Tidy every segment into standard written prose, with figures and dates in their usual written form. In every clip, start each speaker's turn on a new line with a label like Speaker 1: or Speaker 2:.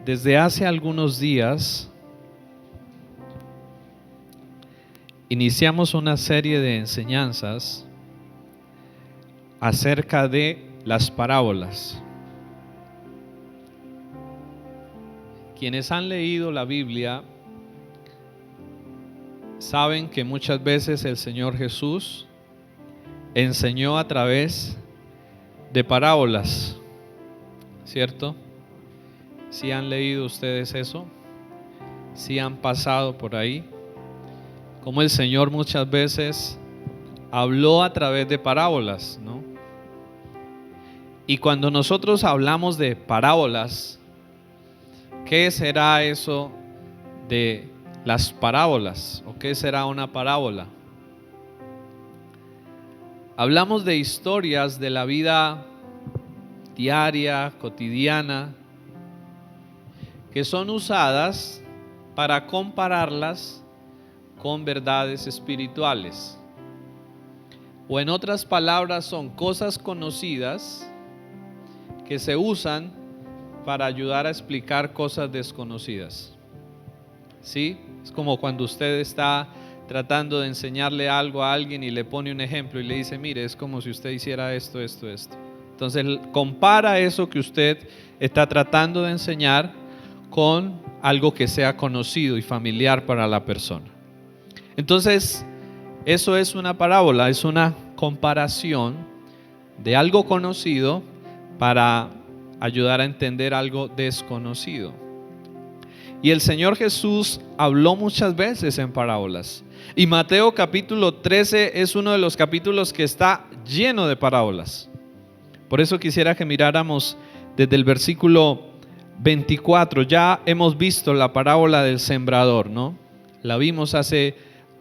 Speaker 1: Desde hace algunos días iniciamos una serie de enseñanzas acerca de las parábolas. Quienes han leído la Biblia saben que muchas veces el Señor Jesús enseñó a través de parábolas, ¿cierto? ¿Sí han leído ustedes eso? ¿Sí han pasado por ahí? Como el Señor muchas veces habló a través de parábolas, ¿no? Y cuando nosotros hablamos de parábolas, ¿qué será eso de las parábolas? ¿O qué será una parábola? Hablamos de historias de la vida diaria, cotidiana, que son usadas para compararlas con verdades espirituales. O en otras palabras, son cosas conocidas que se usan para ayudar a explicar cosas desconocidas. ¿Sí? Es como cuando usted está tratando de enseñarle algo a alguien y le pone un ejemplo y le dice, mire, es como si usted hiciera esto. Entonces compara eso que usted está tratando de enseñar con algo que sea conocido y familiar para la persona. Entonces, eso es una parábola, es una comparación de algo conocido para ayudar a entender algo desconocido. Y el Señor Jesús habló muchas veces en parábolas. Y Mateo capítulo 13 es uno de los capítulos que está lleno de parábolas. Por eso quisiera que miráramos desde el versículo 24. Ya hemos visto la parábola del sembrador, ¿no? La vimos hace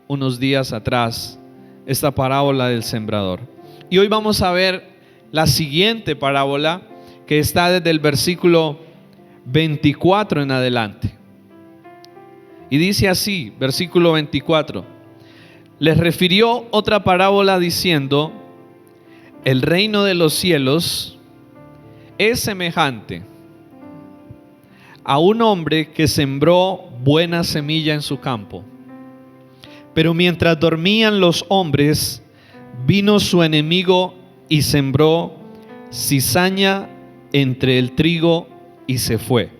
Speaker 1: unos días atrás, esta parábola del sembrador. Y hoy vamos a ver la siguiente parábola que está desde el versículo 24 en adelante. Y dice así, versículo 24: les refirió otra parábola diciendo, el reino de los cielos es semejante a un hombre que sembró buena semilla en su campo. Pero mientras dormían los hombres, vino su enemigo y sembró cizaña entre el trigo y se fue.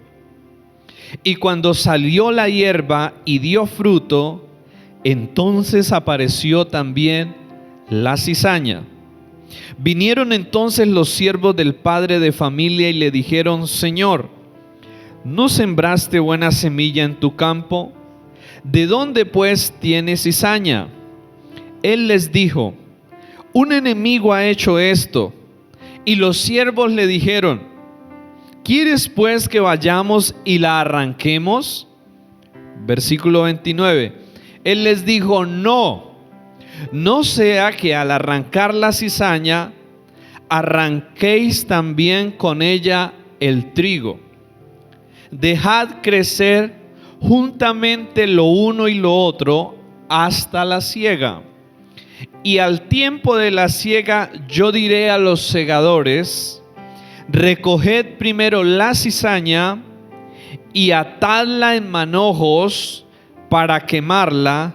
Speaker 1: Y cuando salió la hierba y dio fruto, entonces apareció también la cizaña. Vinieron entonces los siervos del padre de familia y le dijeron, Señor, ¿no sembraste buena semilla en tu campo? ¿De dónde pues tienes cizaña? Él les dijo, un enemigo ha hecho esto. Y los siervos le dijeron, ¿quieres pues que vayamos y la arranquemos? Versículo 29. Él les dijo, no sea que al arrancar la cizaña, arranquéis también con ella el trigo. Dejad crecer juntamente lo uno y lo otro hasta la siega. Y al tiempo de la siega yo diré a los segadores, recoged primero la cizaña y atadla en manojos para quemarla,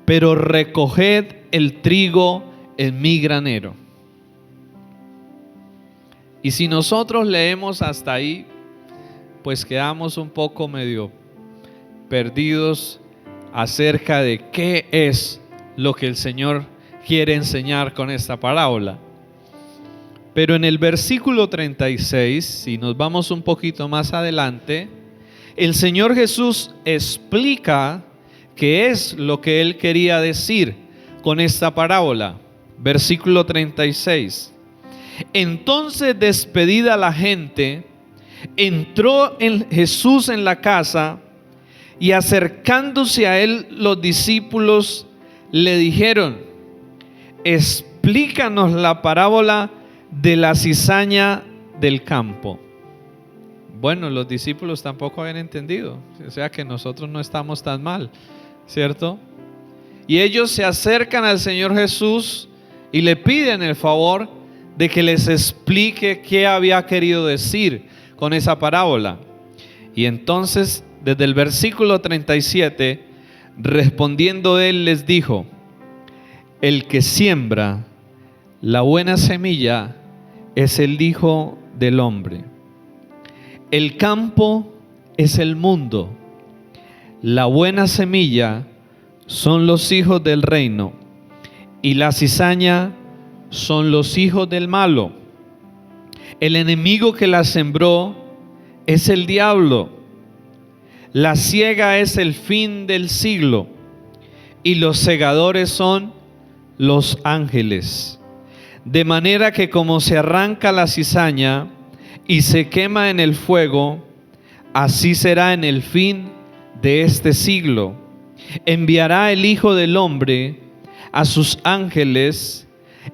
Speaker 1: pero recoged el trigo en mi granero. Y si nosotros leemos hasta ahí, pues quedamos un poco medio perdidos acerca de qué es lo que el Señor quiere enseñar con esta parábola. Pero en el versículo 36, si nos vamos un poquito más adelante, el Señor Jesús explica qué es lo que Él quería decir con esta parábola. Versículo 36. Entonces, despedida la gente, entró Jesús en la casa y acercándose a Él los discípulos le dijeron, explícanos la parábola de la cizaña del campo. Bueno, los discípulos tampoco habían entendido, o sea que nosotros no estamos tan mal, ¿cierto? Y ellos se acercan al Señor Jesús y le piden el favor de que les explique qué había querido decir con esa parábola. Y entonces, desde el versículo 37, respondiendo él les dijo: el que siembra la buena semilla es el Hijo del Hombre. El campo es el mundo. La buena semilla son los hijos del reino, y la cizaña son los hijos del malo. El enemigo que la sembró es el diablo. La siega es el fin del siglo, y los segadores son los ángeles. De manera que como se arranca la cizaña y se quema en el fuego, así será en el fin de este siglo. Enviará el Hijo del Hombre a sus ángeles,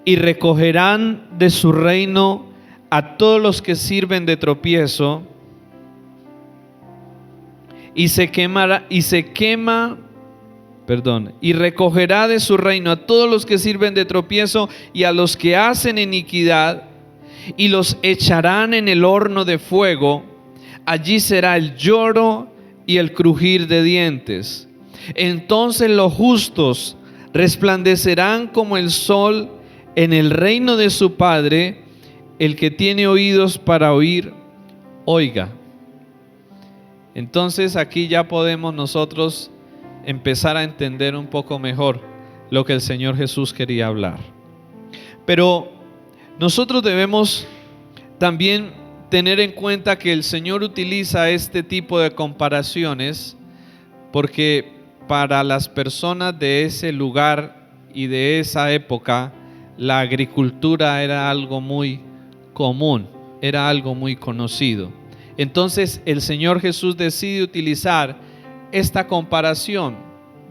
Speaker 1: y recogerán de su reino a todos los que sirven de tropiezo, y recogerá de su reino a todos los que sirven de tropiezo y a los que hacen iniquidad, y los echarán en el horno de fuego. Allí será el lloro y el crujir de dientes. Entonces los justos resplandecerán como el sol en el reino de su Padre. El que tiene oídos para oír, oiga. Entonces aquí ya podemos nosotros empezar a entender un poco mejor lo que el Señor Jesús quería hablar. Pero nosotros debemos también tener en cuenta que el Señor utiliza este tipo de comparaciones porque para las personas de ese lugar y de esa época, la agricultura era algo muy común, era algo muy conocido. Entonces el Señor Jesús decide utilizar esta comparación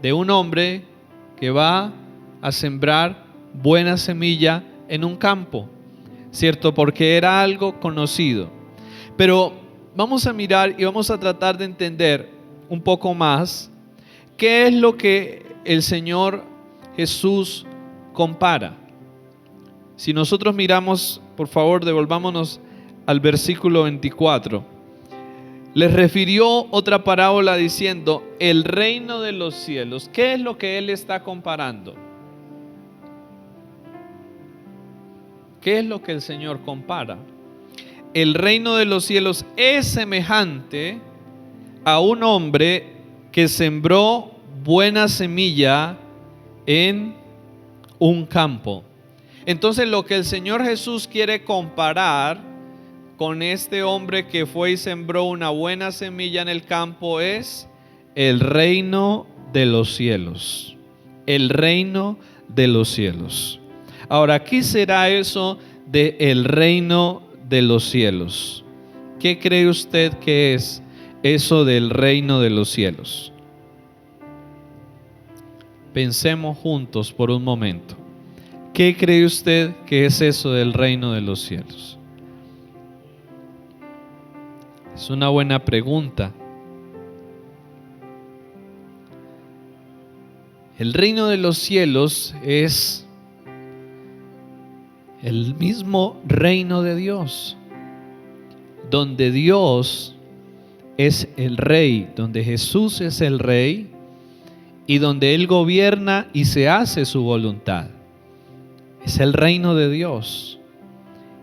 Speaker 1: de un hombre que va a sembrar buena semilla en un campo, ¿cierto? Porque era algo conocido. Pero vamos a mirar y vamos a tratar de entender un poco más qué es lo que el Señor Jesús compara. Si nosotros miramos, por favor, devolvámonos al versículo 24. Les refirió otra parábola diciendo: el reino de los cielos. ¿Qué es lo que él está comparando? ¿Qué es lo que el Señor compara? El reino de los cielos es semejante a un hombre que sembró buena semilla en un campo. Entonces lo que el Señor Jesús quiere comparar con este hombre que fue y sembró una buena semilla en el campo es el reino de los cielos. El reino de los cielos. Ahora, ¿qué será eso de el reino de los cielos? ¿Qué cree usted que es eso del reino de los cielos? Pensemos juntos por un momento. ¿Qué cree usted que es eso del reino de los cielos? Es una buena pregunta. El reino de los cielos es el mismo reino de Dios, donde Dios es el rey, donde Jesús es el rey y donde Él gobierna y se hace su voluntad. Es el reino de Dios.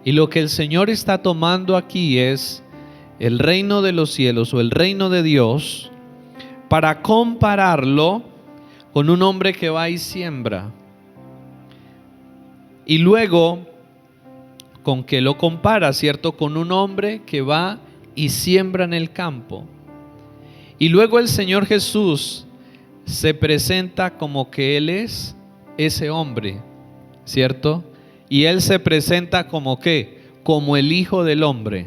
Speaker 1: Y lo que el Señor está tomando aquí es el reino de los cielos o el reino de Dios para compararlo con un hombre que va y siembra. Y luego, ¿con qué lo compara, cierto? Con un hombre que va y siembra en el campo. Y luego el Señor Jesús se presenta como que Él es ese hombre, ¿cierto? Y Él se presenta como ¿qué? Como el Hijo del Hombre.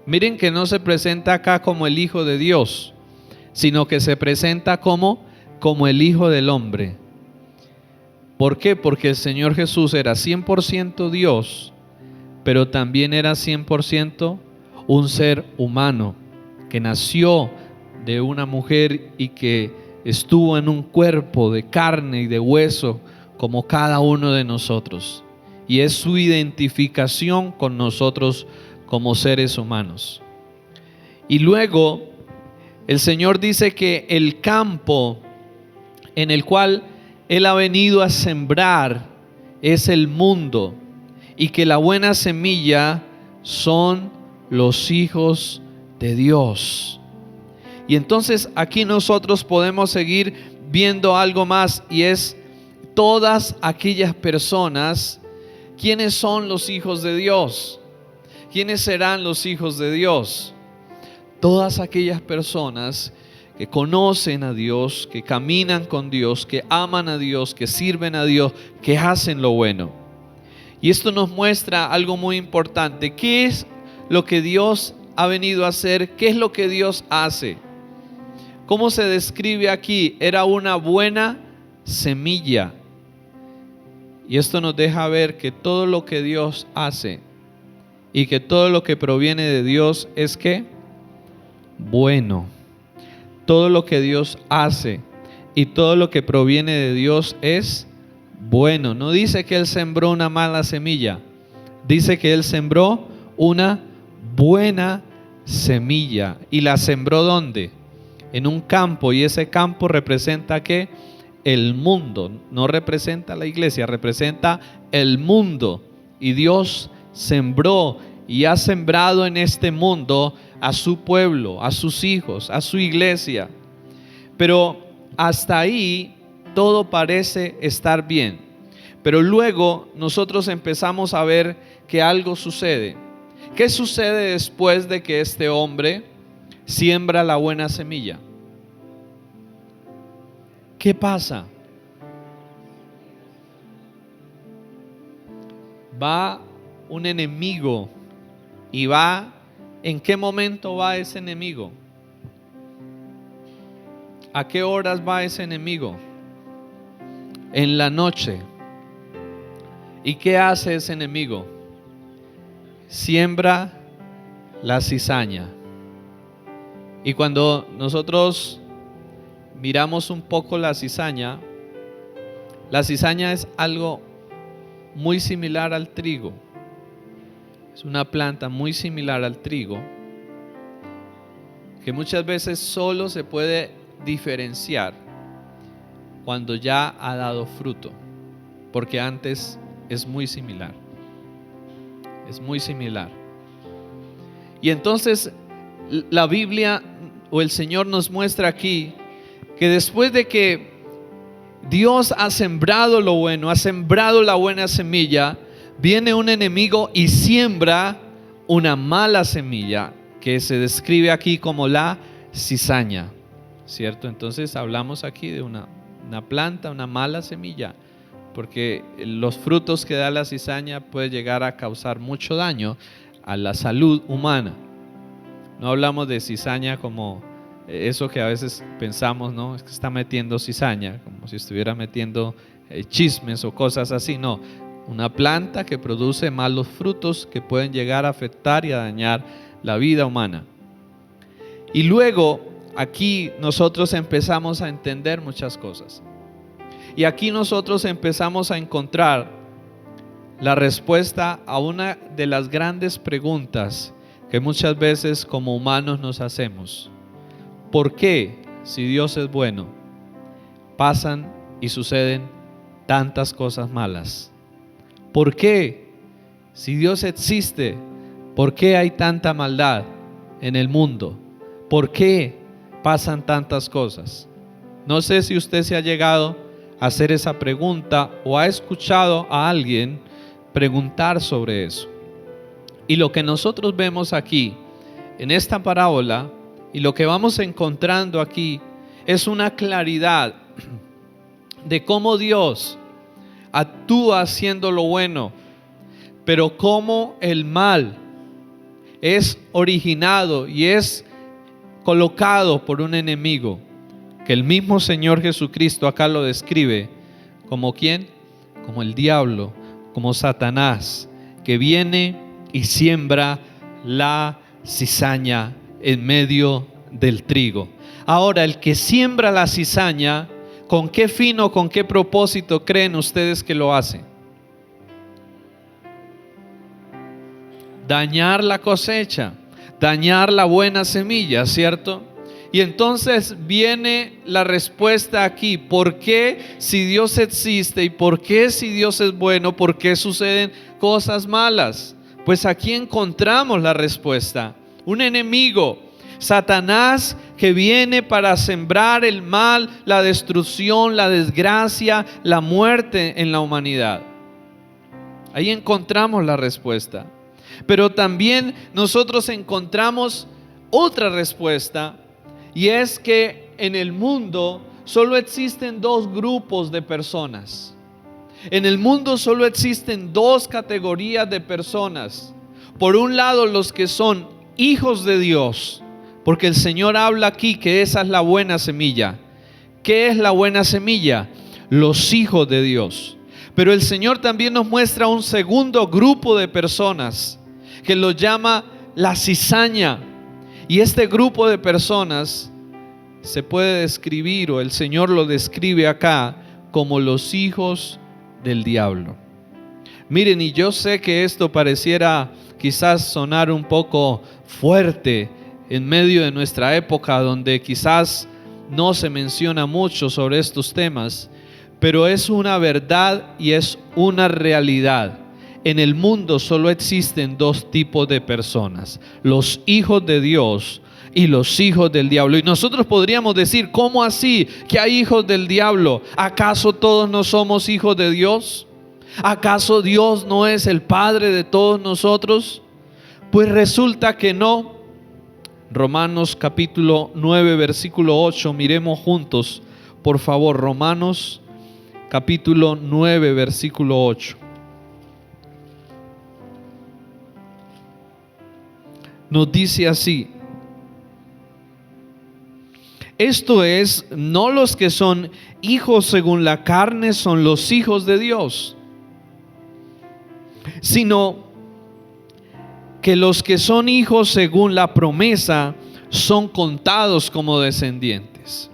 Speaker 1: Miren que no se presenta acá como el Hijo de Dios, sino que se presenta como el Hijo del Hombre. ¿Por qué? Porque el Señor Jesús era 100% Dios, pero también era 100% un ser humano, que nació de una mujer y que estuvo en un cuerpo de carne y de hueso como cada uno de nosotros. Y es su identificación con nosotros como seres humanos. Y luego el Señor dice que el campo en el cual Él ha venido a sembrar es el mundo, y que la buena semilla son los hijos de Dios. Y entonces aquí nosotros podemos seguir viendo algo más, y es todas aquellas personas. ¿Quiénes son los hijos de Dios? ¿Quiénes serán los hijos de Dios? Todas aquellas personas que conocen a Dios, que caminan con Dios, que aman a Dios, que sirven a Dios, que hacen lo bueno. Y esto nos muestra algo muy importante. ¿Qué es lo que Dios ha venido a hacer? ¿Qué es lo que Dios hace? ¿Cómo se describe aquí? Era una buena semilla. Y esto nos deja ver que todo lo que Dios hace y que todo lo que proviene de Dios es ¿qué? Bueno. Todo lo que Dios hace y todo lo que proviene de Dios es bueno. No dice que Él sembró una mala semilla. Dice que Él sembró una buena semilla. ¿Y la sembró dónde? En un campo, y ese campo representa ¿qué? El mundo. No representa la iglesia, representa el mundo. Y Dios sembró y ha sembrado en este mundo a su pueblo, a sus hijos, a su iglesia. Pero hasta ahí todo parece estar bien. Pero luego nosotros empezamos a ver que algo sucede. ¿Qué sucede después de que este hombre siembra la buena semilla? ¿Qué pasa? Va un enemigo y va. ¿En qué momento va ese enemigo? ¿A qué horas va ese enemigo? En la noche. ¿Y qué hace ese enemigo? Siembra la cizaña. Y cuando nosotros miramos un poco la cizaña es algo muy similar al trigo. Es una planta muy similar al trigo, que muchas veces solo se puede diferenciar cuando ya ha dado fruto, porque antes es muy similar. Es muy similar. Y entonces la Biblia o el Señor nos muestra aquí que después de que Dios ha sembrado lo bueno, ha sembrado la buena semilla, viene un enemigo y siembra una mala semilla, que se describe aquí como la cizaña, ¿cierto? Entonces hablamos aquí de una planta, una mala semilla, porque los frutos que da la cizaña puede llegar a causar mucho daño a la salud humana. No hablamos de cizaña como eso que a veces pensamos, ¿no? Es que está metiendo cizaña, como si estuviera metiendo chismes o cosas así. No, una planta que produce malos frutos que pueden llegar a afectar y a dañar la vida humana. Y luego aquí nosotros empezamos a entender muchas cosas. Y aquí nosotros empezamos a encontrar la respuesta a una de las grandes preguntas que muchas veces como humanos nos hacemos. ¿Por qué, si Dios es bueno, pasan y suceden tantas cosas malas? ¿Por qué, si Dios existe, por qué hay tanta maldad en el mundo? ¿Por qué pasan tantas cosas? No sé si usted se ha llegado a hacer esa pregunta o ha escuchado a alguien preguntar sobre eso. Y lo que nosotros vemos aquí en esta parábola y lo que vamos encontrando aquí es una claridad de cómo Dios actúa haciendo lo bueno, pero cómo el mal es originado y es colocado por un enemigo, que el mismo Señor Jesucristo acá lo describe como ¿quién? Como el diablo, como Satanás, que viene y siembra la cizaña en medio del trigo. Ahora, el que siembra la cizaña, ¿con qué fin o con qué propósito creen ustedes que lo hace? Dañar la cosecha, dañar la buena semilla, ¿cierto? Y entonces viene la respuesta aquí. ¿Por qué si Dios existe y por qué si Dios es bueno, por qué suceden cosas malas? Pues aquí encontramos la respuesta. Un enemigo, Satanás, que viene para sembrar el mal, la destrucción, la desgracia, la muerte en la humanidad. Ahí encontramos la respuesta. Pero también nosotros encontramos otra respuesta, y es que en el mundo solo existen dos grupos de personas. En el mundo solo existen dos categorías de personas. Por un lado, los que son hijos de Dios, porque el Señor habla aquí que esa es la buena semilla. ¿Qué es la buena semilla? Los hijos de Dios. Pero el Señor también nos muestra un segundo grupo de personas que lo llama la cizaña. Y este grupo de personas se puede describir, o el Señor lo describe acá, como los hijos del diablo. Miren, y yo sé que esto pareciera quizás sonar un poco fuerte en medio de nuestra época, donde quizás no se menciona mucho sobre estos temas, pero es una verdad y es una realidad. En el mundo solo existen dos tipos de personas: los hijos de Dios y los hijos del diablo. Y nosotros podríamos decir, ¿cómo así que hay hijos del diablo? ¿Acaso todos no somos hijos de Dios? ¿Acaso Dios no es el Padre de todos nosotros? Pues resulta que no. Romanos capítulo 9 versículo 8, miremos juntos, por favor. Romanos capítulo 9 versículo 8. Nos dice así: esto es, no los que son hijos según la carne son los hijos de Dios, sino que los que son hijos según la promesa son contados como descendientes.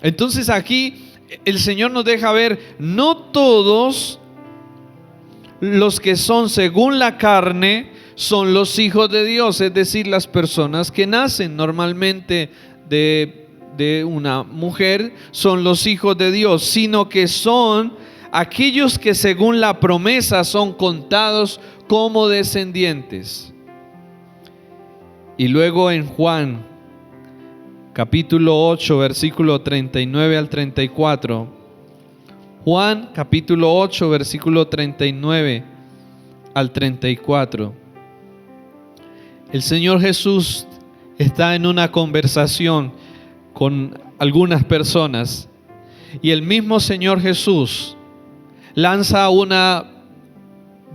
Speaker 1: Entonces aquí el Señor nos deja ver, no todos los que son según la carne son los hijos de Dios, es decir, las personas que nacen normalmente de una mujer son los hijos de Dios, sino que son aquellos que según la promesa son contados como descendientes. Y luego en Juan capítulo 8 versículo 39 al 34, Juan capítulo 8 versículo 39 al 34, el Señor Jesús está en una conversación con algunas personas y el mismo Señor Jesús lanza una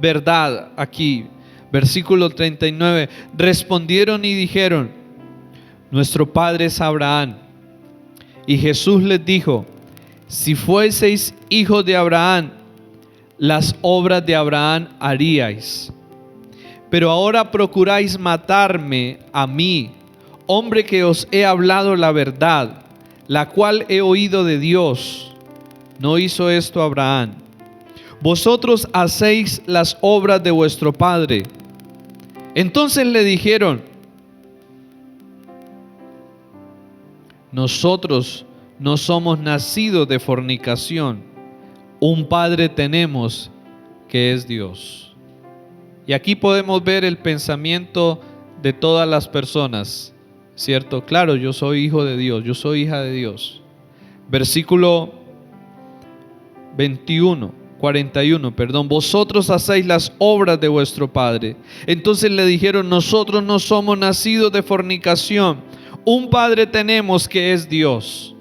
Speaker 1: verdad aquí. Versículo 39, respondieron y dijeron: nuestro padre es Abraham. Y Jesús les dijo: si fueseis hijos de Abraham, las obras de Abraham haríais. Pero ahora procuráis matarme a mí, hombre que os he hablado la verdad, la cual he oído de Dios. No hizo esto Abraham. Vosotros hacéis las obras de vuestro padre. Entonces le dijeron: nosotros no somos nacidos de fornicación, un padre tenemos que es Dios. Y aquí podemos ver el pensamiento de todas las personas, ¿cierto? Claro, yo soy hijo de Dios, yo soy hija de Dios. Versículo 41, vosotros hacéis las obras de vuestro padre. Entonces le dijeron: nosotros no somos nacidos de fornicación, un padre tenemos que es Dios.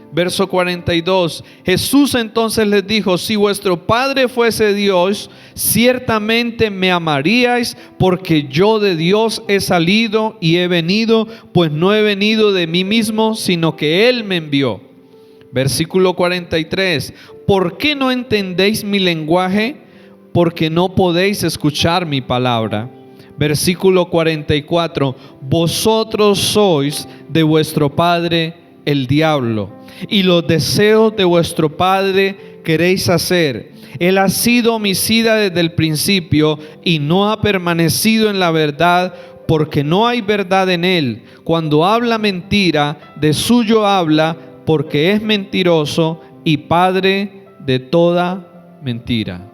Speaker 1: Verso 42, Jesús entonces les dijo: si vuestro padre fuese Dios, ciertamente me amaríais, porque yo de Dios he salido y he venido, pues no he venido de mí mismo, sino que Él me envió. Versículo 43, ¿por qué no entendéis mi lenguaje? Porque no podéis escuchar mi palabra. Versículo 44, vosotros sois de vuestro padre el diablo, y los deseos de vuestro padre queréis hacer. Él ha sido homicida desde el principio y no ha permanecido en la verdad, porque no hay verdad en él. Cuando habla mentira, de suyo habla, porque es mentiroso y padre de toda mentira.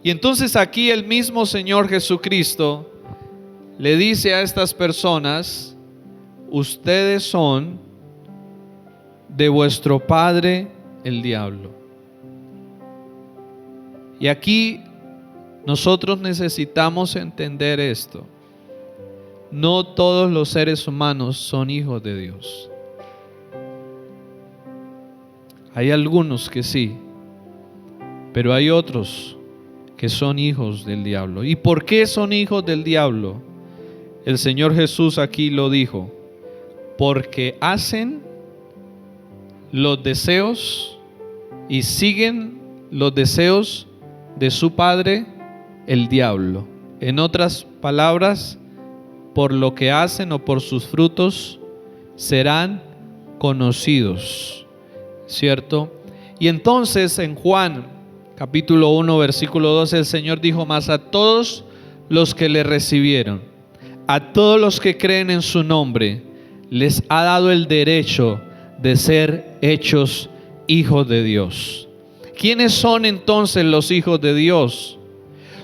Speaker 1: Y entonces aquí el mismo Señor Jesucristo le dice a estas personas: ustedes son de vuestro padre el diablo. Y aquí nosotros necesitamos entender esto. No todos los seres humanos son hijos de Dios. Hay algunos que sí, pero hay otros que son hijos del diablo. ¿Y por qué son hijos del diablo? El Señor Jesús aquí lo dijo: porque hacen los deseos y siguen los deseos de su padre, el diablo. En otras palabras, por lo que hacen o por sus frutos serán conocidos, ¿cierto? Y entonces en Juan capítulo 1 versículo 12 el Señor dijo: mas a todos los que le recibieron, a todos los que creen en su nombre, les ha dado el derecho de ser hechos hijos de Dios. ¿Quiénes son entonces los hijos de Dios?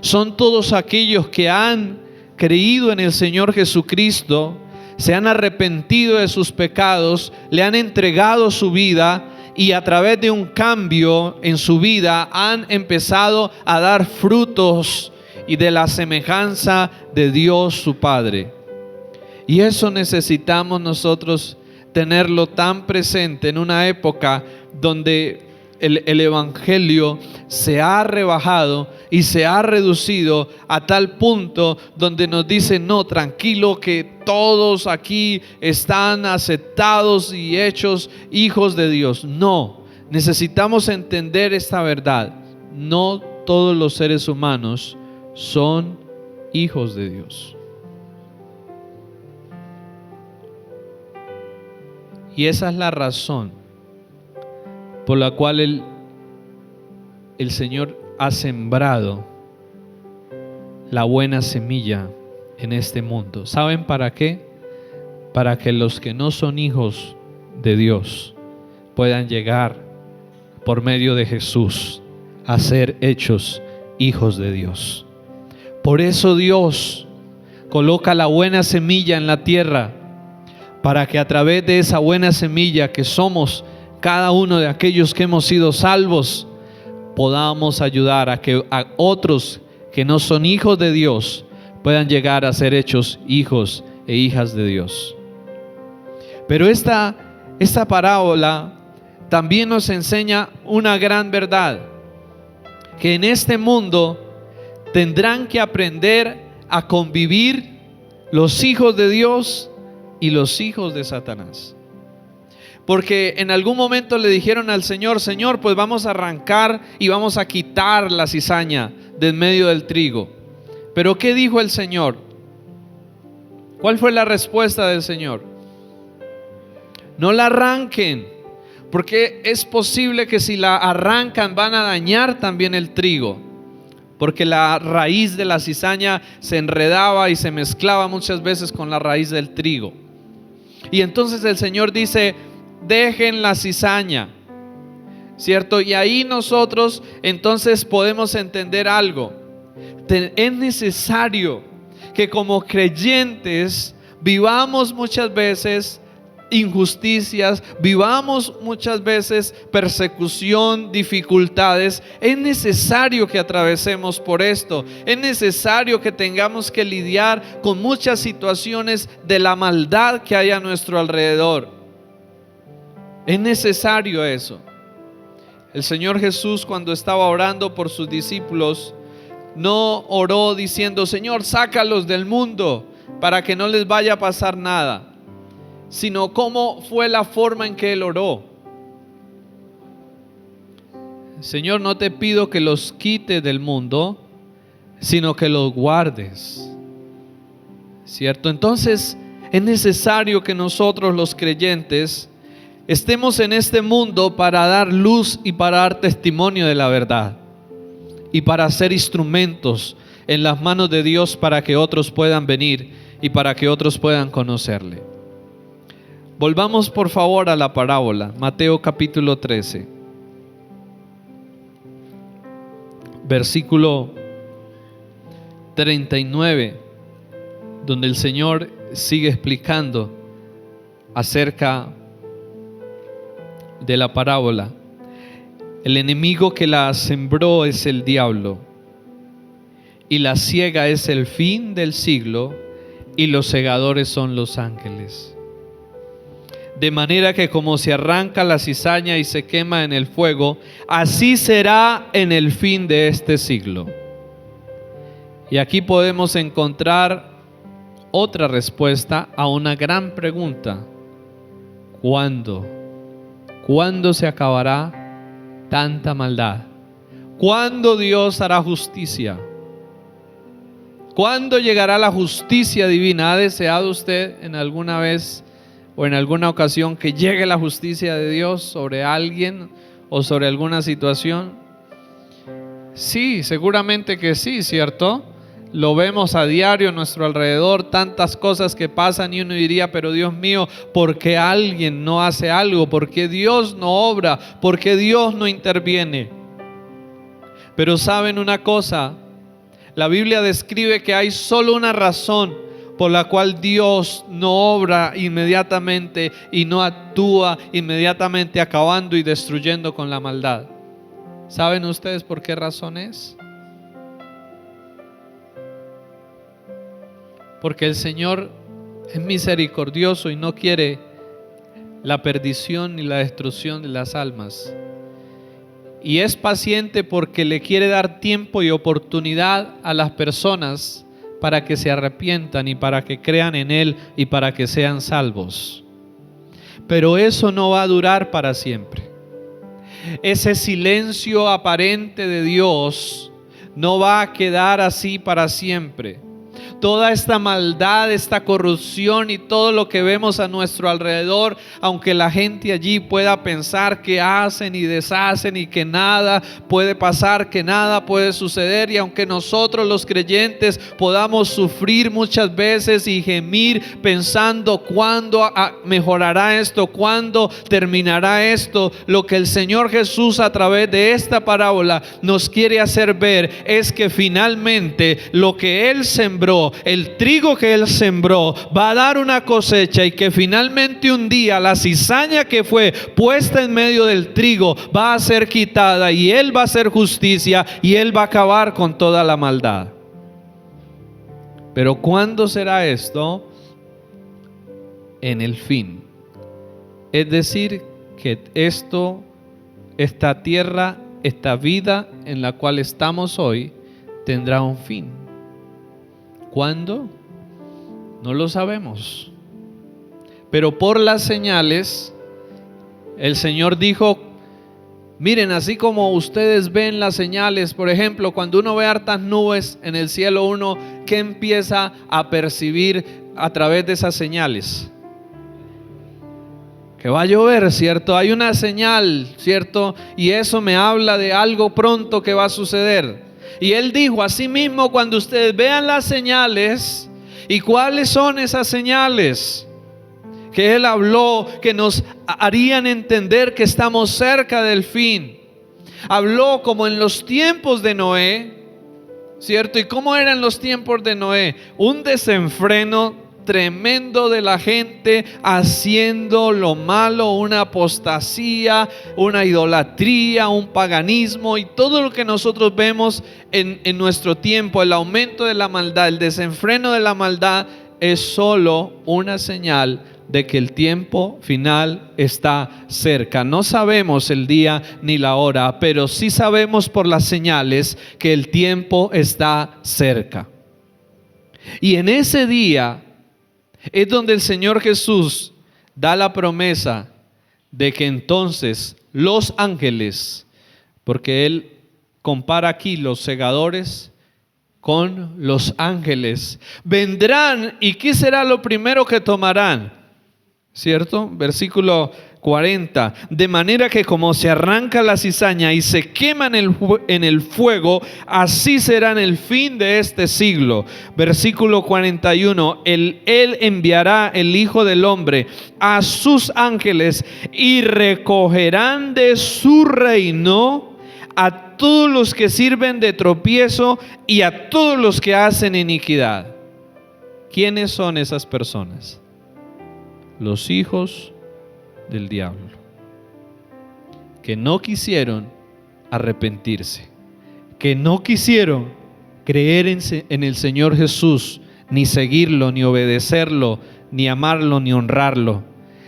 Speaker 1: Son todos aquellos que han creído en el Señor Jesucristo, se han arrepentido de sus pecados, le han entregado su vida y a través de un cambio en su vida han empezado a dar frutos y de la semejanza de Dios su Padre. Y eso necesitamos nosotros tenerlo tan presente en una época donde el evangelio se ha rebajado y se ha reducido a tal punto donde nos dicen: no, tranquilo, que todos aquí están aceptados y hechos hijos de Dios. No, necesitamos entender esta verdad: no todos los seres humanos son hijos de Dios. Y esa es la razón por la cual el Señor ha sembrado la buena semilla en este mundo. ¿Saben para qué? Para que los que no son hijos de Dios puedan llegar por medio de Jesús a ser hechos hijos de Dios. Por eso Dios coloca la buena semilla en la tierra, para que a través de esa buena semilla que somos cada uno de aquellos que hemos sido salvos, podamos ayudar a que a otros que no son hijos de Dios puedan llegar a ser hechos hijos e hijas de Dios. Pero esta parábola también nos enseña una gran verdad: que en este mundo tendrán que aprender a convivir los hijos de Dios y los hijos de Satanás. Porque en algún momento le dijeron al Señor: Señor, pues vamos a arrancar y vamos a quitar la cizaña de en medio del trigo. Pero ¿qué dijo el Señor? ¿Cuál fue la respuesta del Señor? No la arranquen, porque es posible que si la arrancan van a dañar también el trigo, porque la raíz de la cizaña se enredaba y se mezclaba muchas veces con la raíz del trigo. Y entonces el Señor dice: dejen la cizaña, ¿cierto? Y ahí nosotros entonces podemos entender algo. Es necesario que como creyentes vivamos muchas veces injusticias, vivamos muchas veces persecución, dificultades. Es necesario que atravesemos por esto. Es necesario que tengamos que lidiar con muchas situaciones de la maldad que hay a nuestro alrededor. Es necesario eso. El Señor Jesús, cuando estaba orando por sus discípulos, no oró diciendo: Señor, sácalos del mundo para que no les vaya a pasar nada, sino cómo fue la forma en que Él oró. Señor, no te pido que los quites del mundo, sino que los guardes, ¿cierto? Entonces es necesario que nosotros los creyentes estemos en este mundo para dar luz y para dar testimonio de la verdad y para ser instrumentos en las manos de Dios para que otros puedan venir y para que otros puedan conocerle. Volvamos por favor a la parábola, Mateo capítulo 13, versículo 39, donde el Señor sigue explicando acerca de la parábola. El enemigo que la sembró es el diablo, y la siega es el fin del siglo, y los segadores son los ángeles. De manera que como se arranca la cizaña y se quema en el fuego, así será en el fin de este siglo. Y aquí podemos encontrar otra respuesta a una gran pregunta: ¿cuándo? ¿Cuándo se acabará tanta maldad? ¿Cuándo Dios hará justicia? ¿Cuándo llegará la justicia divina? ¿Ha deseado usted en alguna vez o en alguna ocasión que llegue la justicia de Dios sobre alguien o sobre alguna situación? Sí, seguramente que sí, ¿cierto? Lo vemos a diario a nuestro alrededor, tantas cosas que pasan y uno diría, pero Dios mío, ¿por qué alguien no hace algo? ¿Por qué Dios no obra? ¿Por qué Dios no interviene? Pero ¿saben una cosa? La Biblia describe que hay solo una razón por la cual Dios no obra inmediatamente y no actúa inmediatamente acabando y destruyendo con la maldad. ¿Saben ustedes por qué razón es? Porque el Señor es misericordioso y no quiere la perdición ni la destrucción de las almas. Y es paciente porque le quiere dar tiempo y oportunidad a las personas para que se arrepientan y para que crean en Él y para que sean salvos. Pero eso no va a durar para siempre. Ese silencio aparente de Dios no va a quedar así para siempre. Toda esta maldad, esta corrupción y todo lo que vemos a nuestro alrededor, aunque la gente allí pueda pensar que hacen y deshacen y que nada puede pasar, que nada puede suceder, y aunque nosotros los creyentes podamos sufrir muchas veces y gemir pensando cuándo mejorará esto, cuándo terminará esto, lo que el Señor Jesús a través de esta parábola nos quiere hacer ver es que finalmente lo que Él sembró, el trigo que Él sembró, va a dar una cosecha, y que finalmente un día la cizaña que fue puesta en medio del trigo va a ser quitada y Él va a hacer justicia y Él va a acabar con toda la maldad. Pero ¿cuándo será esto? En el fin. Es decir, que esta tierra, esta vida en la cual estamos hoy, tendrá un fin. ¿Cuándo? No lo sabemos. Pero por las señales, el Señor dijo: miren, así como ustedes ven las señales, por ejemplo, cuando uno ve hartas nubes en el cielo, uno, ¿qué empieza a percibir a través de esas señales? Que va a llover, ¿cierto? Hay una señal, ¿cierto? Y eso me habla de algo pronto que va a suceder. Y Él dijo: asimismo, cuando ustedes vean las señales. ¿Y cuáles son esas señales? Que Él habló, que nos harían entender que estamos cerca del fin. Habló como en los tiempos de Noé, ¿cierto? ¿Y cómo eran los tiempos de Noé? Un desenfreno tremendo de la gente haciendo lo malo, una apostasía, una idolatría, un paganismo y todo lo que nosotros vemos en nuestro tiempo. El aumento de la maldad, el desenfreno de la maldad es solo una señal de que el tiempo final está cerca. No sabemos el día ni la hora, pero sí sabemos por las señales que el tiempo está cerca. Y en ese día es donde el Señor Jesús da la promesa de que entonces los ángeles, porque Él compara aquí los segadores con los ángeles, vendrán. ¿Y qué será lo primero que tomarán? ¿Cierto? Versículo 40. De manera que como se arranca la cizaña y se quema en el fuego, así será en el fin de este siglo. Versículo 41. Él enviará el Hijo del Hombre a sus ángeles y recogerán de su reino a todos los que sirven de tropiezo y a todos los que hacen iniquidad. ¿Quiénes son esas personas? Los hijos del diablo, que no quisieron arrepentirse, que no quisieron creer en el Señor Jesús, ni seguirlo, ni obedecerlo, ni amarlo, ni honrarlo,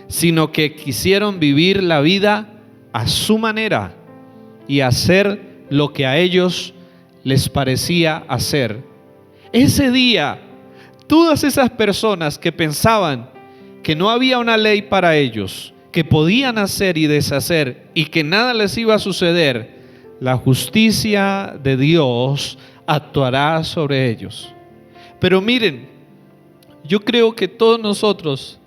Speaker 1: sino que quisieron vivir la vida a su manera y hacer lo que a ellos les parecía hacer. Ese día, todas esas personas que pensaban que no había una ley para ellos, que podían hacer y deshacer y que nada les iba a suceder, la justicia de Dios actuará sobre ellos. Pero miren, yo creo que todos nosotros,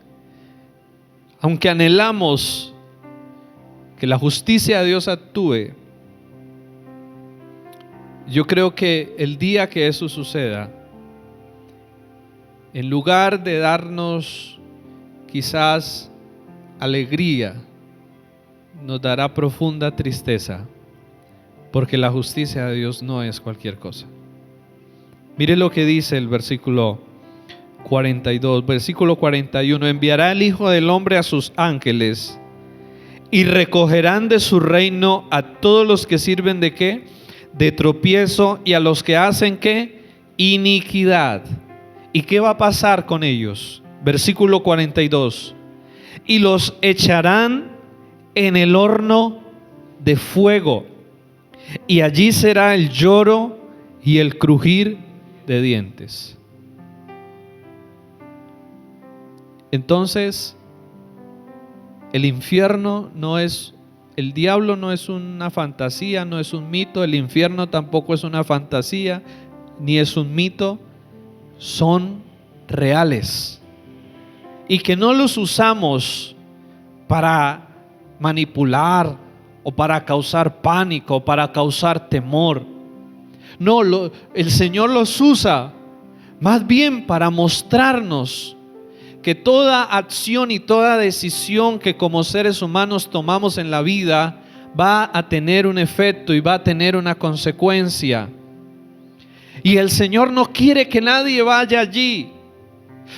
Speaker 1: aunque anhelamos que la justicia de Dios actúe, yo creo que el día que eso suceda, en lugar de darnos quizás alegría, nos dará profunda tristeza, porque la justicia de Dios no es cualquier cosa. Mire lo que dice el versículo 42, versículo 41. Enviará el Hijo del Hombre a sus ángeles y recogerán de su reino a todos los que sirven de ¿qué? De tropiezo, y a los que hacen ¿qué? Iniquidad. ¿Y qué va a pasar con ellos? Versículo 42. Y los echarán en el horno de fuego, y allí será el lloro y el crujir de dientes. Entonces, el infierno no es, el diablo no es una fantasía, no es un mito, el infierno tampoco es una fantasía, ni es un mito, son reales. Y que no los usamos para manipular o para causar pánico, para causar temor. No, el Señor los usa más bien para mostrarnos que toda acción y toda decisión que como seres humanos tomamos en la vida va a tener un efecto y va a tener una consecuencia. Y el Señor no quiere que nadie vaya allí.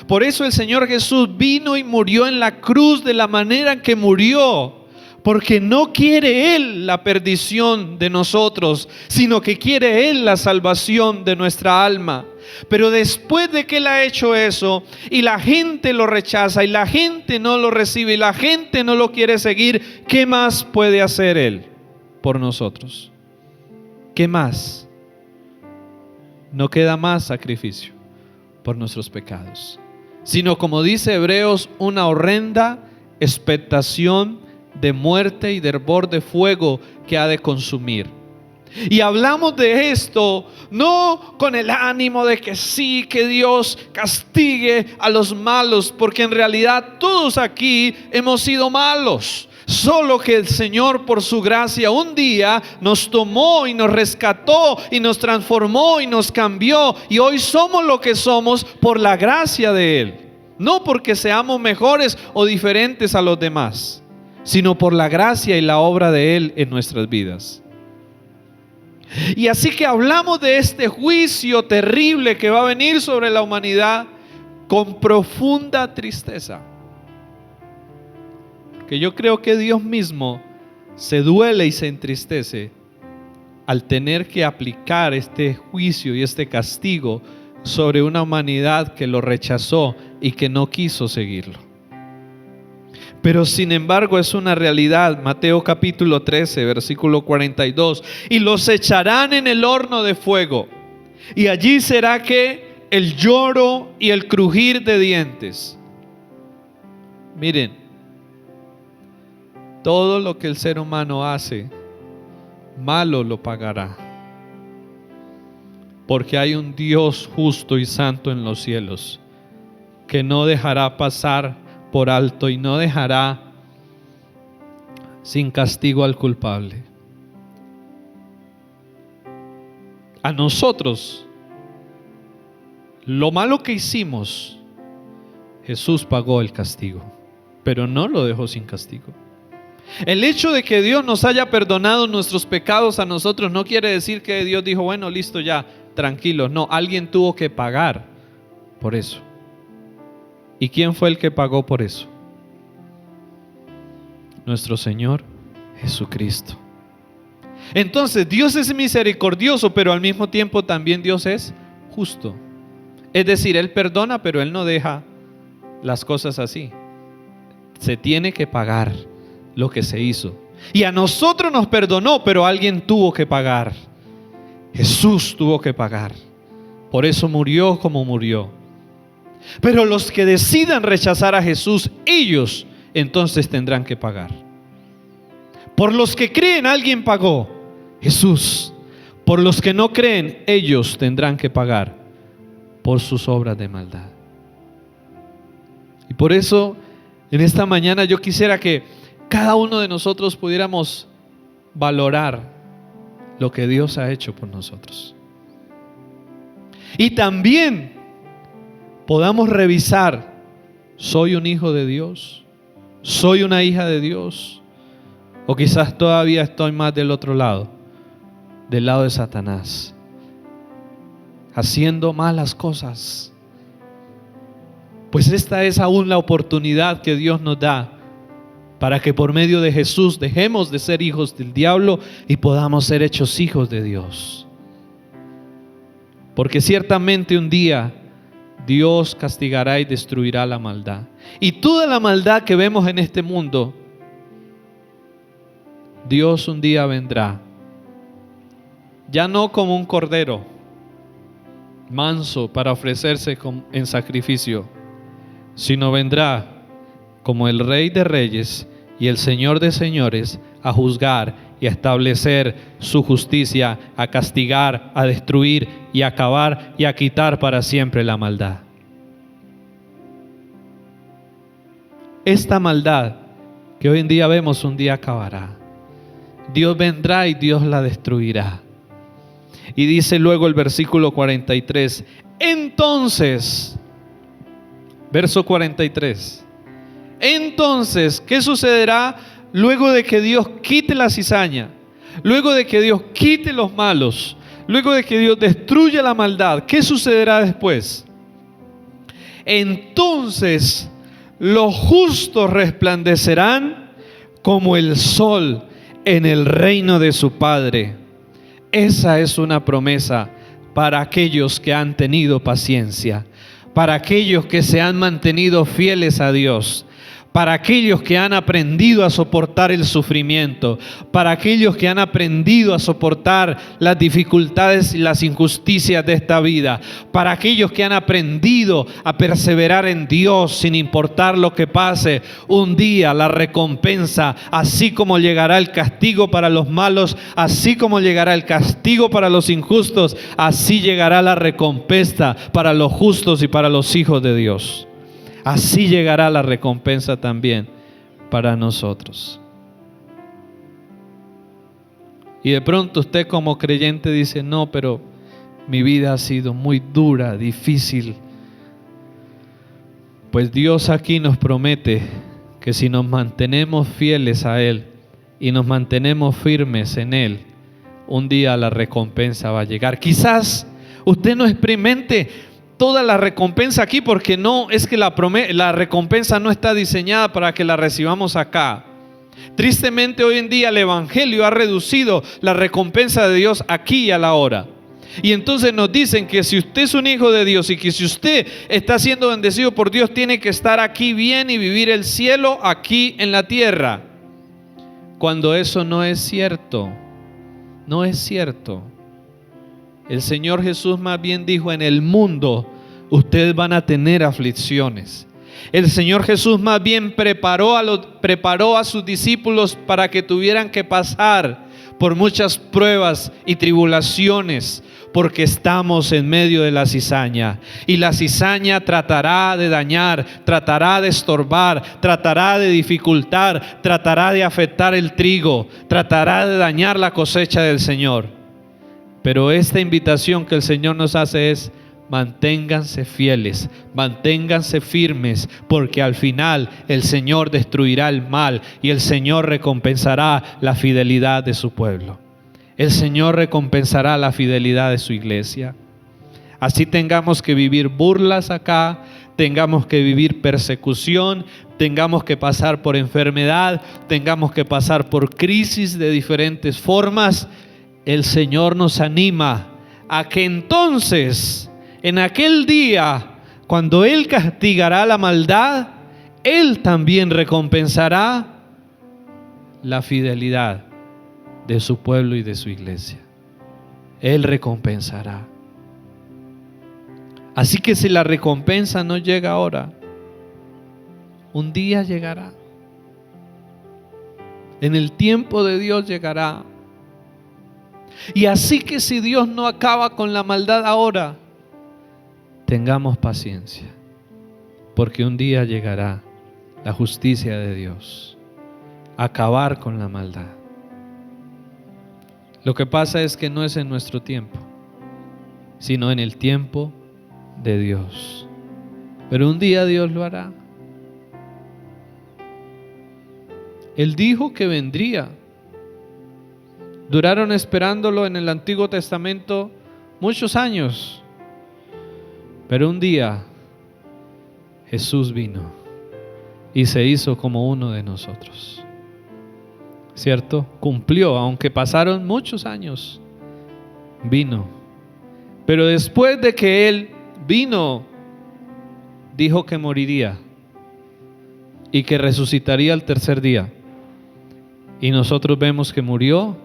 Speaker 1: Por eso el Señor Jesús vino y murió en la cruz de la manera en que murió, porque no quiere Él la perdición de nosotros, sino que quiere Él la salvación de nuestra alma. Pero después de que Él ha hecho eso y la gente lo rechaza y la gente no lo recibe y la gente no lo quiere seguir, ¿qué más puede hacer Él por nosotros? ¿Qué más? No queda más sacrificio por nuestros pecados, sino, como dice Hebreos, una horrenda expectación de muerte y de hervor de fuego que ha de consumir. Y hablamos de esto no con el ánimo de que sí, que Dios castigue a los malos, porque en realidad todos aquí hemos sido malos. Solo que el Señor, por su gracia, un día nos tomó y nos rescató y nos transformó y nos cambió, y hoy somos lo que somos por la gracia de Él. No porque seamos mejores o diferentes a los demás, sino por la gracia y la obra de Él en nuestras vidas. Y así que hablamos de este juicio terrible que va a venir sobre la humanidad con profunda tristeza. Que yo creo que Dios mismo se duele y se entristece al tener que aplicar este juicio y este castigo sobre una humanidad que lo rechazó y que no quiso seguirlo. Pero sin embargo es una realidad. Mateo capítulo 13, versículo 42. Y los echarán en el horno de fuego, y allí será que el lloro y el crujir de dientes. Miren, todo lo que el ser humano hace, malo lo pagará. Porque hay un Dios justo y santo en los cielos, que no dejará pasar por alto y no dejará sin castigo al culpable. A nosotros, lo malo que hicimos, Jesús pagó el castigo, pero no lo dejó sin castigo. El hecho de que Dios nos haya perdonado nuestros pecados a nosotros no quiere decir que Dios dijo, bueno, listo ya, tranquilos. No, alguien tuvo que pagar por eso. ¿Y quién fue el que pagó por eso? Nuestro Señor Jesucristo. Entonces, Dios es misericordioso, pero al mismo tiempo también Dios es justo. Es decir, Él perdona, pero Él no deja las cosas así. Se tiene que pagar lo que se hizo. Y a nosotros nos perdonó, pero alguien tuvo que pagar. Jesús tuvo que pagar. Por eso murió como murió. Pero los que decidan rechazar a Jesús, ellos entonces tendrán que pagar. Por los que creen, alguien pagó, Jesús. Por los que no creen, ellos tendrán que pagar por sus obras de maldad. Y por eso, en esta mañana yo quisiera que cada uno de nosotros pudiéramos valorar lo que Dios ha hecho por nosotros. Y también podamos revisar, ¿soy un hijo de Dios? ¿Soy una hija de Dios? O quizás todavía estoy más del otro lado, del lado de Satanás, haciendo malas cosas. Pues esta es aún la oportunidad que Dios nos da para que por medio de Jesús dejemos de ser hijos del diablo y podamos ser hechos hijos de Dios. Porque ciertamente un día Dios castigará y destruirá la maldad. Y toda la maldad que vemos en este mundo, Dios un día vendrá, ya no como un cordero manso para ofrecerse en sacrificio, sino vendrá como el Rey de Reyes y el Señor de Señores a juzgar y a establecer su justicia, a castigar, a destruir y a acabar y a quitar para siempre la maldad. Esta maldad que hoy en día vemos un día acabará. Dios vendrá y Dios la destruirá. Y dice luego el versículo 43, entonces, verso 43, entonces, ¿qué sucederá luego de que Dios quite la cizaña? Luego de que Dios quite los malos, luego de que Dios destruya la maldad, ¿qué sucederá después? Entonces, los justos resplandecerán como el sol en el reino de su Padre. Esa es una promesa para aquellos que han tenido paciencia, para aquellos que se han mantenido fieles a Dios, para aquellos que han aprendido a soportar el sufrimiento, para aquellos que han aprendido a soportar las dificultades y las injusticias de esta vida, para aquellos que han aprendido a perseverar en Dios sin importar lo que pase. Un día la recompensa, así como llegará el castigo para los malos, así como llegará el castigo para los injustos, así llegará la recompensa para los justos y para los hijos de Dios. Así llegará la recompensa también para nosotros. Y de pronto usted como creyente dice, no, pero mi vida ha sido muy dura, difícil. Pues Dios aquí nos promete que si nos mantenemos fieles a Él y nos mantenemos firmes en Él, un día la recompensa va a llegar. Quizás usted no experimente toda la recompensa aquí, porque no es que la recompensa no está diseñada para que la recibamos acá. Tristemente hoy en día el evangelio ha reducido la recompensa de Dios aquí y a la hora. Y entonces nos dicen que si usted es un hijo de Dios y que si usted está siendo bendecido por Dios, tiene que estar aquí bien y vivir el cielo aquí en la tierra. Cuando eso no es cierto, no es cierto. El Señor Jesús más bien dijo, en el mundo ustedes van a tener aflicciones. El Señor Jesús más bien preparó a sus discípulos para que tuvieran que pasar por muchas pruebas y tribulaciones, porque estamos en medio de la cizaña. Y la cizaña tratará de dañar, tratará de estorbar, tratará de dificultar, tratará de afectar el trigo, tratará de dañar la cosecha del Señor. Pero esta invitación que el Señor nos hace es: manténganse fieles, manténganse firmes, porque al final el Señor destruirá el mal y el Señor recompensará la fidelidad de su pueblo. El Señor recompensará la fidelidad de su iglesia. Así tengamos que vivir burlas acá, tengamos que vivir persecución, tengamos que pasar por enfermedad, tengamos que pasar por crisis de diferentes formas, el Señor nos anima a que entonces, en aquel día, cuando Él castigará la maldad, Él también recompensará la fidelidad de su pueblo y de su iglesia. Él recompensará. Así que si la recompensa no llega ahora, un día llegará. En el tiempo de Dios llegará. Y así que si Dios no acaba con la maldad ahora, tengamos paciencia, porque un día llegará la justicia de Dios a acabar con la maldad. Lo que pasa es que no es en nuestro tiempo, sino en el tiempo de Dios. Pero un día Dios lo hará. Él dijo que vendría. Duraron esperándolo en el Antiguo Testamento muchos años. Pero un día Jesús vino y se hizo como uno de nosotros. ¿Cierto? Cumplió, aunque pasaron muchos años. Vino. Pero después de que Él vino, dijo que moriría y que resucitaría al tercer día. Y nosotros vemos que murió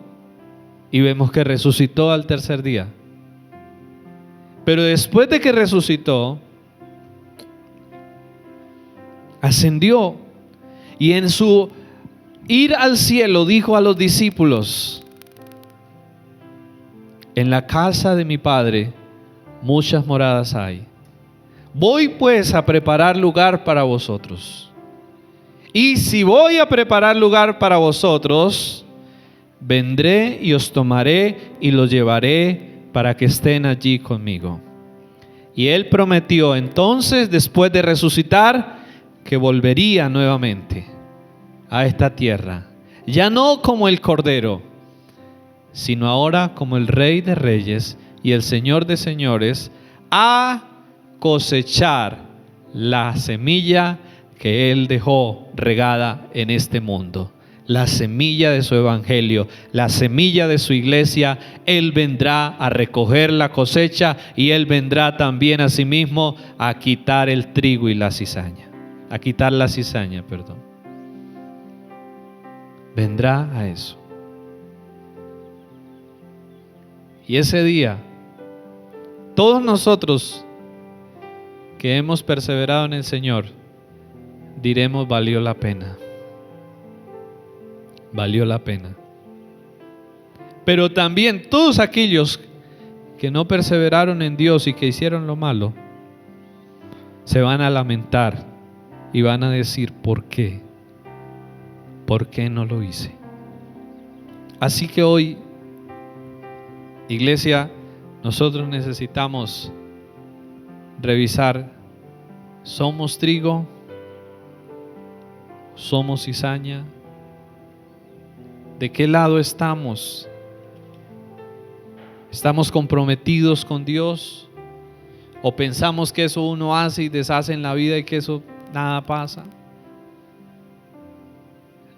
Speaker 1: y vemos que resucitó al tercer día. Pero después de que resucitó, ascendió, y en su ir al cielo dijo a los discípulos: en la casa de mi Padre muchas moradas hay. Voy pues a preparar lugar para vosotros. Y si voy a preparar lugar para vosotros, vendré y os tomaré y los llevaré para que estén allí conmigo. Y Él prometió entonces, después de resucitar, que volvería nuevamente a esta tierra, ya no como el Cordero, sino ahora como el Rey de Reyes y el Señor de Señores, a cosechar la semilla que Él dejó regada en este mundo. La semilla de su evangelio, la semilla de su iglesia. Él vendrá a recoger la cosecha y Él vendrá también a sí mismo a quitar el trigo y la cizaña. A quitar la cizaña, perdón. Vendrá a eso. Y ese día, todos nosotros que hemos perseverado en el Señor, diremos: valió la pena. Valió la pena. Pero también todos aquellos que no perseveraron en Dios y que hicieron lo malo, se van a lamentar y van a decir: ¿por qué? ¿Por qué no lo hice? Así que hoy, iglesia, nosotros necesitamos revisar: ¿somos trigo? ¿Somos cizaña? ¿De qué lado estamos? ¿Estamos comprometidos con Dios? ¿O pensamos que eso uno hace y deshace en la vida y que eso nada pasa?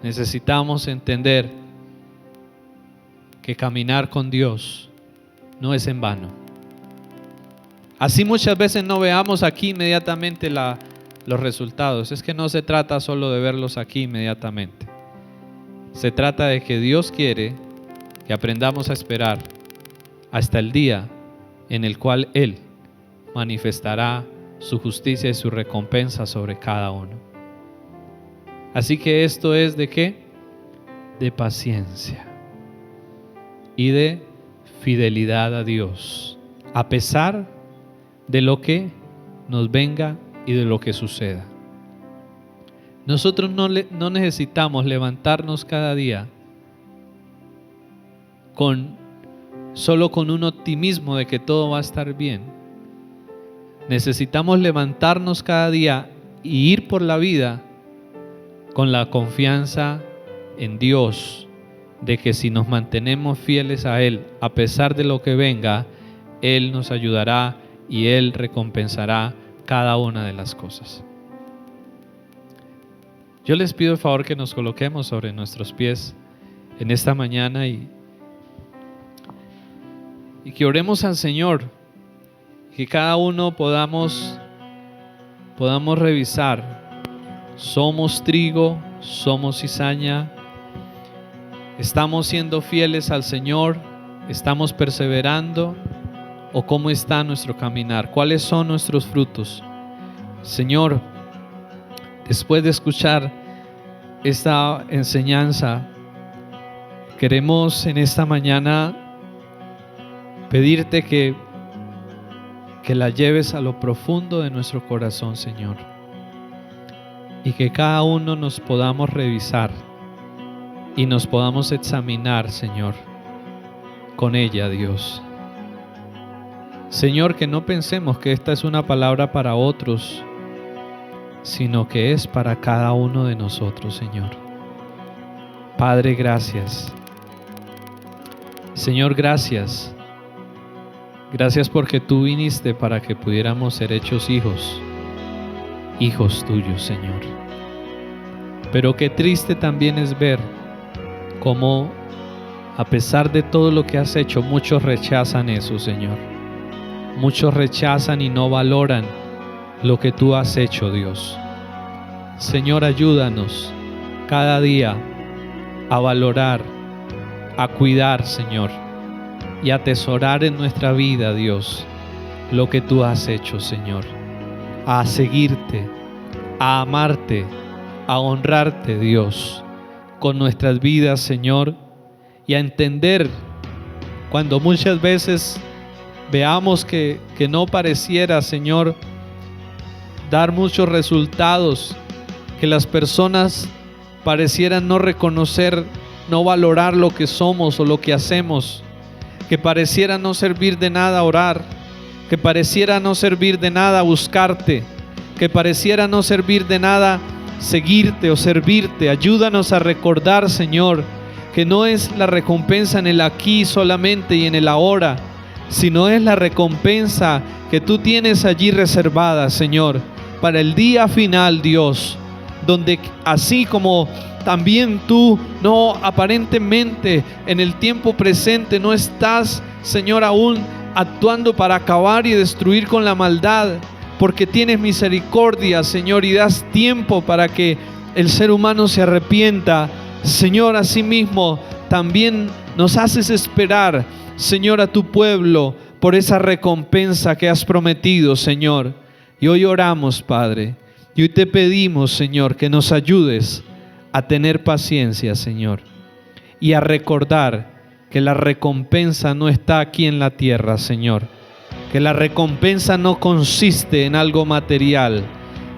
Speaker 1: Necesitamos entender que caminar con Dios no es en vano. Así muchas veces no veamos aquí inmediatamente los resultados. Es que no se trata solo de verlos aquí inmediatamente. Se trata de que Dios quiere que aprendamos a esperar hasta el día en el cual Él manifestará su justicia y su recompensa sobre cada uno. Así que esto es ¿de qué? De paciencia. y de fidelidad a Dios, a pesar de lo que nos venga y de lo que suceda. Nosotros no necesitamos levantarnos cada día solo con un optimismo de que todo va a estar bien. Necesitamos levantarnos cada día y ir por la vida con la confianza en Dios, de que si nos mantenemos fieles a Él, a pesar de lo que venga, Él nos ayudará y Él recompensará cada una de las cosas. Yo les pido el favor que nos coloquemos sobre nuestros pies en esta mañana y que oremos al Señor, que cada uno podamos revisar. ¿Somos trigo? ¿Somos cizaña? ¿Estamos siendo fieles al Señor? ¿Estamos perseverando? ¿O cómo está nuestro caminar? ¿Cuáles son nuestros frutos? Señor, después de escuchar esta enseñanza, queremos en esta mañana pedirte que la lleves a lo profundo de nuestro corazón, Señor, y que cada uno nos podamos revisar y nos podamos examinar, Señor, con ella, Dios. Señor, que no pensemos que esta es una palabra para otros, sino que es para cada uno de nosotros, Señor. Padre, gracias. Señor, gracias. Gracias porque tú viniste para que pudiéramos ser hechos hijos tuyos, Señor. Pero qué triste también es ver cómo, a pesar de todo lo que has hecho, muchos rechazan eso, Señor. Muchos rechazan y no valoran lo que tú has hecho, Dios. Señor, ayúdanos cada día a valorar, a cuidar, Señor, y atesorar en nuestra vida, Dios, lo que tú has hecho, Señor. A seguirte, a amarte, a honrarte, Dios, con nuestras vidas, Señor, y a entender cuando muchas veces veamos que no pareciera, Señor, dar muchos resultados, que las personas parecieran no reconocer, no valorar lo que somos o lo que hacemos, que pareciera no servir de nada orar, que pareciera no servir de nada buscarte, que pareciera no servir de nada seguirte o servirte. Ayúdanos a recordar, Señor, que no es la recompensa en el aquí solamente y en el ahora, sino es la recompensa que tú tienes allí reservada, Señor, para el día final, Dios, donde así como también tú no aparentemente en el tiempo presente no estás, Señor, aún actuando para acabar y destruir con la maldad, porque tienes misericordia, Señor, y das tiempo para que el ser humano se arrepienta. Señor, asimismo también nos haces esperar, Señor, a tu pueblo por esa recompensa que has prometido, Señor. Y hoy oramos, Padre, y hoy te pedimos, Señor, que nos ayudes a tener paciencia, Señor, y a recordar que la recompensa no está aquí en la tierra, Señor, que la recompensa no consiste en algo material,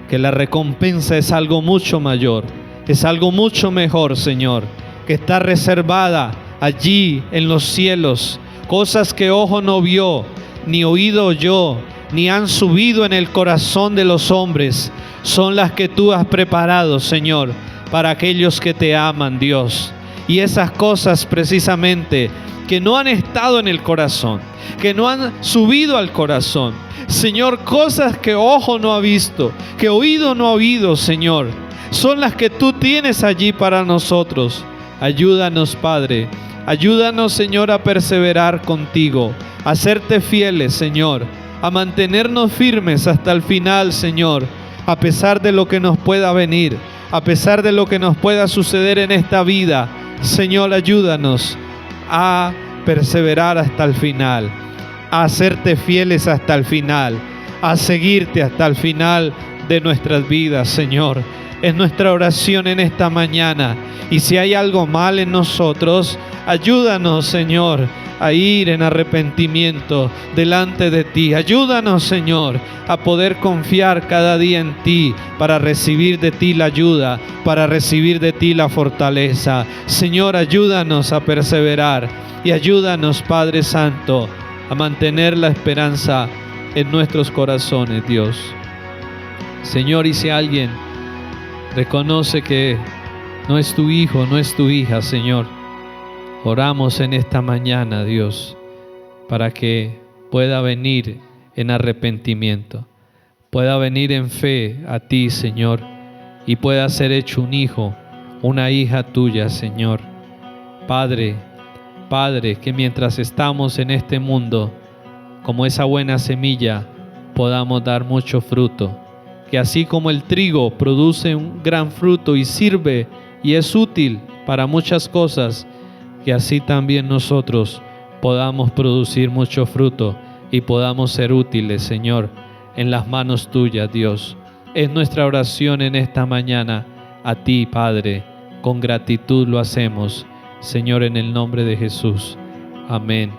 Speaker 1: que la recompensa es algo mucho mayor, es algo mucho mejor, Señor, que está reservada allí en los cielos, cosas que ojo no vio, ni oído oyó, ni han subido en el corazón de los hombres, son las que tú has preparado, Señor, para aquellos que te aman, Dios. Y esas cosas precisamente que no han estado en el corazón, que no han subido al corazón, Señor, cosas que ojo no ha visto, que oído no ha oído, Señor, son las que tú tienes allí para nosotros. Ayúdanos, Padre, ayúdanos, Señor, a perseverar contigo, a serte fieles, Señor, a mantenernos firmes hasta el final, Señor, a pesar de lo que nos pueda venir, a pesar de lo que nos pueda suceder en esta vida. Señor, ayúdanos a perseverar hasta el final, a hacerte fieles hasta el final, a seguirte hasta el final de nuestras vidas, Señor. Es nuestra oración en esta mañana. Y si hay algo mal en nosotros, ayúdanos, Señor, a ir en arrepentimiento delante de ti. Ayúdanos, Señor, a poder confiar cada día en ti para recibir de ti la ayuda, para recibir de ti la fortaleza. Señor, ayúdanos a perseverar y ayúdanos, Padre Santo, a mantener la esperanza en nuestros corazones, Dios. Señor, y si alguien reconoce que no es tu hijo, no es tu hija, Señor, oramos en esta mañana, Dios, para que pueda venir en arrepentimiento, pueda venir en fe a ti, Señor, y pueda ser hecho un hijo, una hija tuya, Señor. Padre, que mientras estamos en este mundo, como esa buena semilla, podamos dar mucho fruto. Que así como el trigo produce un gran fruto y sirve y es útil para muchas cosas, que así también nosotros podamos producir mucho fruto y podamos ser útiles, Señor, en las manos tuyas, Dios. Es nuestra oración en esta mañana a ti, Padre. Con gratitud lo hacemos, Señor, en el nombre de Jesús. Amén.